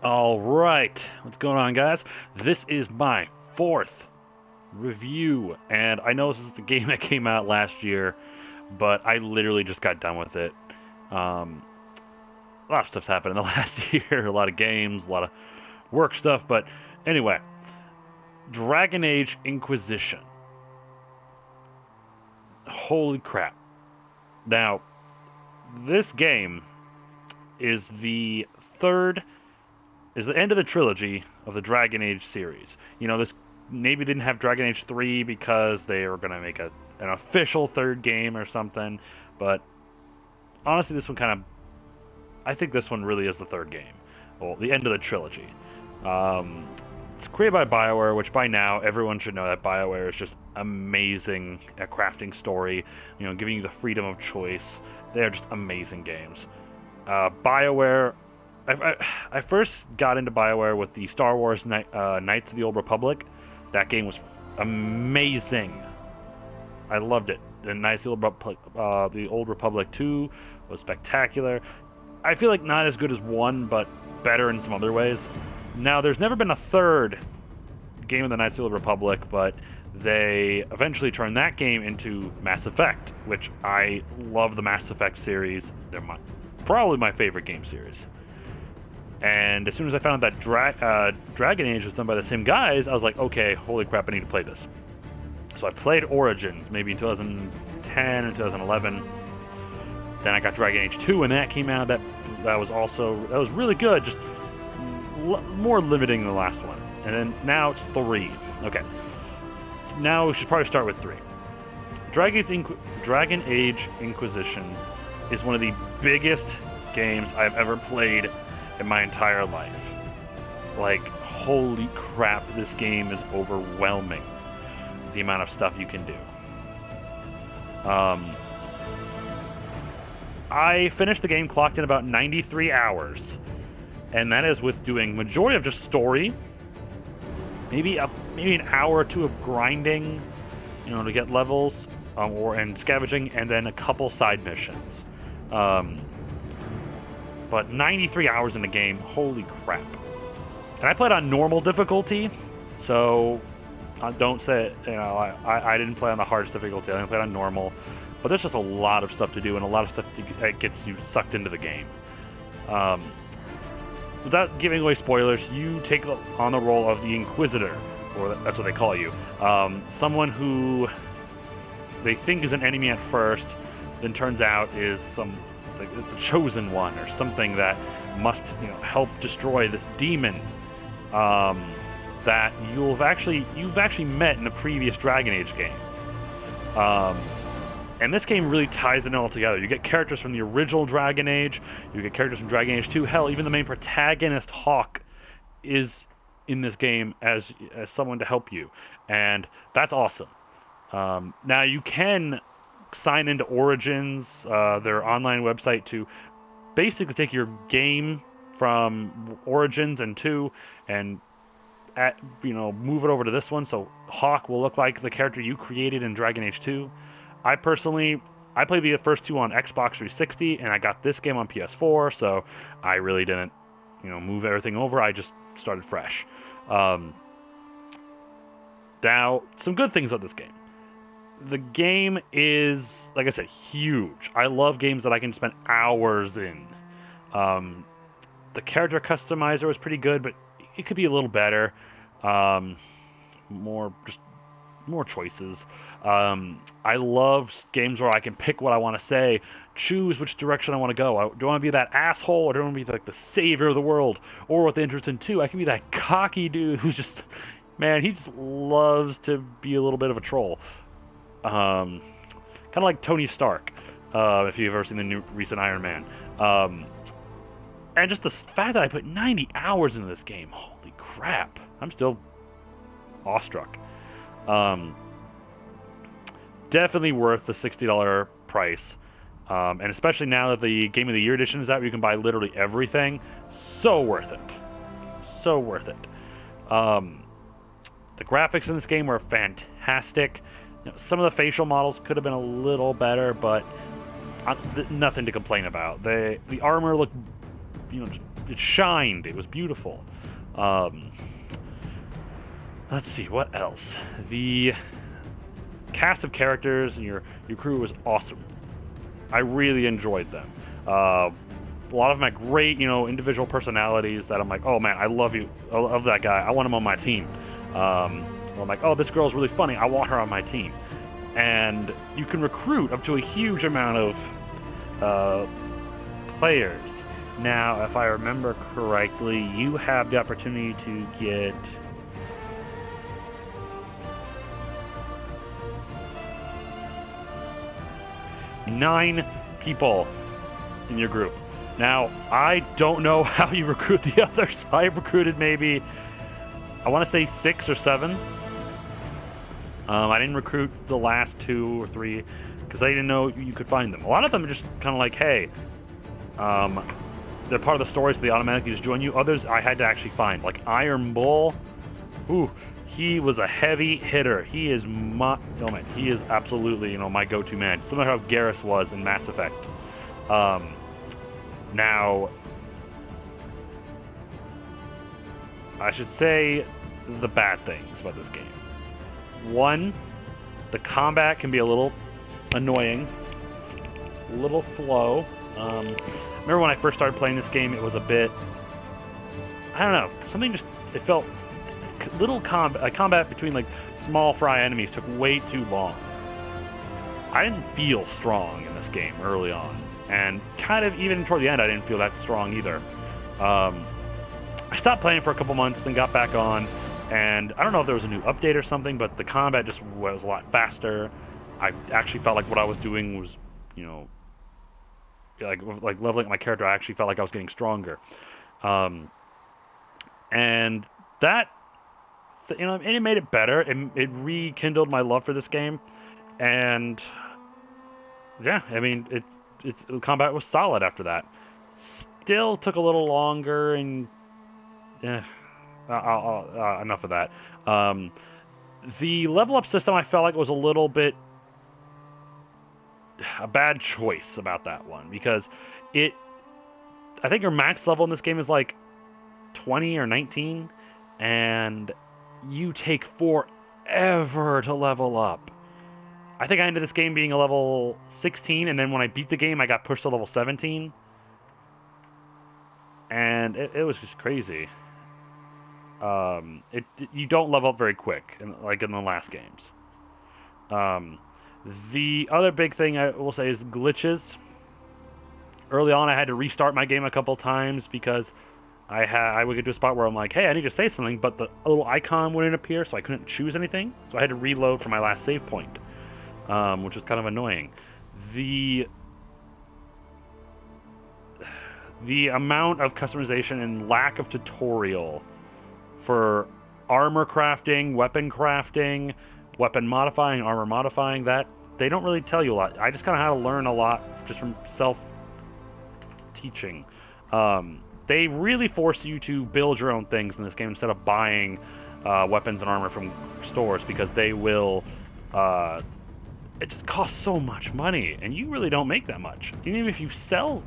All right, what's going on, guys? This is my fourth review, and I know this is the game that came out last year, but I literally just got done with it. Um, a lot of stuff's happened in the last year, a lot of games, a lot of work stuff, but anyway, Dragon Age Inquisition. Holy crap. Now, this game is the third is the end of the trilogy of the Dragon Age series. You know, this maybe didn't have Dragon Age 3 because they were going to make an official third game or something, but honestly, this one I think this one really is the third game. Well, the end of the trilogy. It's created by BioWare, which by now everyone should know that BioWare is just amazing at crafting story, you know, giving you the freedom of choice. They're just amazing games. BioWare, I first got into BioWare with the Star Wars Knights of the Old Republic. That game was amazing. I loved it. The Knights of the Old Republic 2 was spectacular. I feel like not as good as 1, but better in some other ways. Now, there's never been a third game of the Knights of the Old Republic, but they eventually turned that game into Mass Effect, which I love the Mass Effect series. They're probably my favorite game series. And as soon as I found that Dragon Age was done by the same guys, I was like, okay, holy crap, I need to play this. So I played Origins, maybe in 2010 or 2011. Then I got Dragon Age 2, and that came out. That was really good, just more limiting than the last one. And then now it's 3. Okay. Now we should probably start with 3. Dragon Age Inquisition is one of the biggest games I've ever played in my entire life. Like, holy crap, this game is overwhelming. The amount of stuff you can do. I finished the game clocked in about 93 hours. And that is with doing majority of just story. Maybe an hour or two of grinding, you know, to get levels, and scavenging, and then a couple side missions. But 93 hours in the game, holy crap. And I played on normal difficulty, so don't say, you know, I didn't play on the hardest difficulty, I didn't play on normal. But there's just a lot of stuff to do and a lot of stuff that gets you sucked into the game. Without giving away spoilers, you take on the role of the Inquisitor, or that's what they call you. Someone who they think is an enemy at first, then turns out is like the chosen one or something that must, you know, help destroy this demon that you've actually met in the previous Dragon Age game. And this game really ties it all together. You get characters from the original Dragon Age, you get characters from Dragon Age 2. Hell, even the main protagonist, Hawk, is in this game as someone to help you. And that's awesome. Now, you can sign into Origins, their online website, to basically take your game from Origins and 2 and move it over to this one, so Hawk will look like the character you created in Dragon Age 2. I played the first 2 on Xbox 360, and I got this game on PS4, so I really didn't, move everything over. I just started fresh. Now, some good things about this game. The game is, like I said, huge. I love games that I can spend hours in. The character customizer was pretty good, but it could be a little better. More choices. I love games where I can pick what I want to say, choose which direction I want to go. Do I want to be that asshole, or do I want to be like the savior of the world? Or with the interest in 2, I can be that cocky dude who's just, man, he just loves to be a little bit of a troll. Kind of like Tony Stark, if you've ever seen the new recent Iron Man. And just the fact that I put 90 hours into this game, holy crap, I'm still awestruck. Definitely worth the $60 price. And especially now that the Game of the Year edition is out, you can buy literally everything. So worth it. So worth it. The graphics in this game were fantastic. Some of the facial models could have been a little better, but nothing to complain about. The armor looked, just it shined. It was beautiful. Let's see what else. The cast of characters and your crew was awesome. I really enjoyed them. A lot of them had great, individual personalities that I'm like, oh man, I love you. I love that guy. I want him on my team. I'm like, oh, this girl's really funny. I want her on my team. And you can recruit up to a huge amount of players. Now, if I remember correctly, you have the opportunity to get 9 people in your group. Now, I don't know how you recruit the others. I recruited maybe, I want to say 6 or 7. I didn't recruit the last 2 or 3 because I didn't know you could find them. A lot of them are just kind of like, hey, they're part of the story, so they automatically just join you. Others I had to actually find, like Iron Bull. Ooh, he was a heavy hitter. He is he is absolutely, my go-to man. Similar to how Garrus was in Mass Effect. Now, I should say the bad things about this game. 1, the combat can be a little annoying, a little slow. Remember when I first started playing this game, it was a bit, I don't know, it felt little combat between like small fry enemies took way too long. I didn't feel strong in this game early on, and kind of even toward the end I didn't feel that strong either. I stopped playing for a couple months, then got back on, and I don't know if there was a new update or something, but the combat just was a lot faster. I actually felt like what I was doing was, like leveling up my character. I actually felt like I was getting stronger, and that, and it made it better. It rekindled my love for this game, and yeah, I mean, the combat was solid after that. Still took a little longer, and enough of that. The level up system, I felt like was a little bit a bad choice about that one, because I think your max level in this game is like 20 or 19, and you take forever to level up. I think I ended this game being a level 16, and then when I beat the game, I got pushed to level 17. And it was just crazy. You don't level up very quick, like in the last games. The other big thing I will say is glitches. Early on, I had to restart my game a couple times because I would get to a spot where I'm like, hey, I need to say something, but the little icon wouldn't appear, so I couldn't choose anything. So I had to reload from my last save point, which was kind of annoying. The amount of customization and lack of tutorial for armor crafting, weapon modifying, armor modifying, that they don't really tell you a lot. I just kind of had to learn a lot just from self-teaching. They really force you to build your own things in this game instead of buying weapons and armor from stores, because they will... it just costs so much money, and you really don't make that much. Even if you sell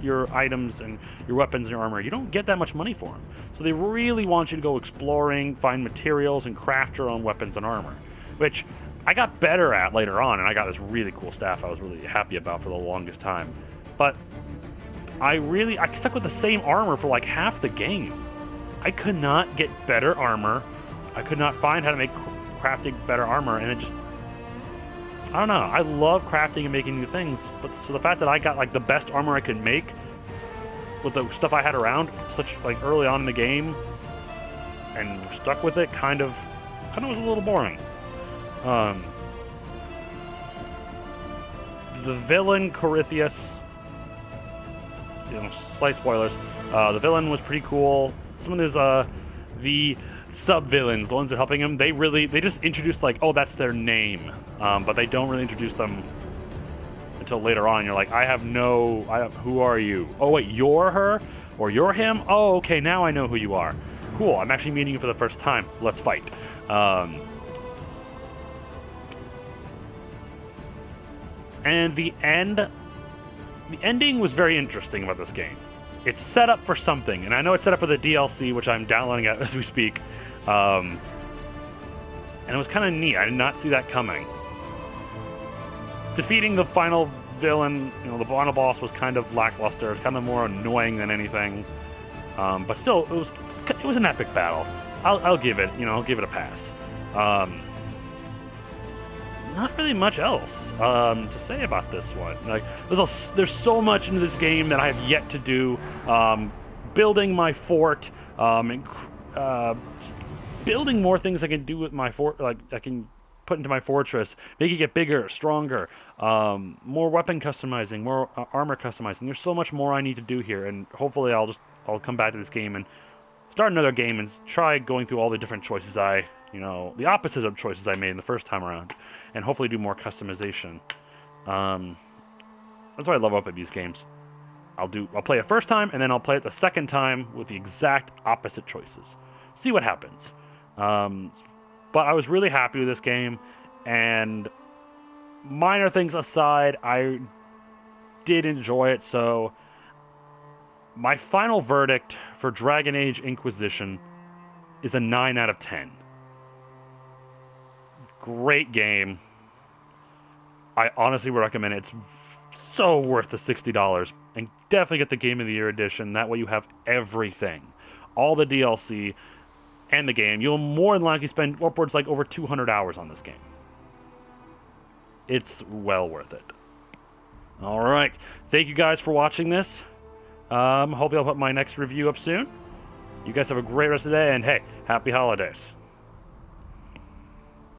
your items and your weapons and your armor, you don't get that much money for them. So they really want you to go exploring, find materials, and craft your own weapons and armor, which I got better at later on, and I got this really cool staff I was really happy about for the longest time. But I stuck with the same armor for like half the game. I could not get better armor. I could not find how to make crafting better armor, and it just... I don't know. I love crafting and making new things, but so the fact that I got like the best armor I could make with the stuff I had around, such like early on in the game, and stuck with it, kind of was a little boring. The villain Corythius, slight spoilers. The villain was pretty cool. Some of those the sub-villains, the ones that are helping him, they just introduced like, oh, that's their name, but they don't really introduce them until later on. You're like, who are you? Oh wait, you're her? Or you're him? Oh, okay, now I know who you are. Cool, I'm actually meeting you for the first time. Let's fight. And the ending was very interesting about this game. it's set up for something, and I know it's set up for the DLC, which I'm downloading as we speak. And it was kind of neat. I did not see that coming. Defeating the final villain, the final boss, was kind of lackluster. It was kind of more annoying than anything. But still, it was an epic battle. I'll give it, I'll give it a pass. Not really much else to say about this one. Like, there's so much into this game that I have yet to do. Building my fort, building more things I can do with my fort, like I can put into my fortress, making it bigger, stronger, more weapon customizing, more armor customizing. There's so much more I need to do here, and hopefully I'll come back to this game and start another game and try going through all the different choices the opposites of choices I made in the first time around, and hopefully do more customization. That's what I love about these games. I'll play it first time, and then I'll play it the second time with the exact opposite choices. See what happens. But I was really happy with this game, and minor things aside, I did enjoy it. So my final verdict for Dragon Age Inquisition is a 9 out of 10. Great game. I honestly would recommend it. It's so worth the $60, and definitely get the Game of the Year edition. That way you have everything, all the DLC and the game. You'll more than likely spend upwards like over 200 hours on this game. It's well worth it. All right, thank you guys for watching this. Hopefully I'll put my next review up soon. You guys have a great rest of the day, and hey, happy holidays.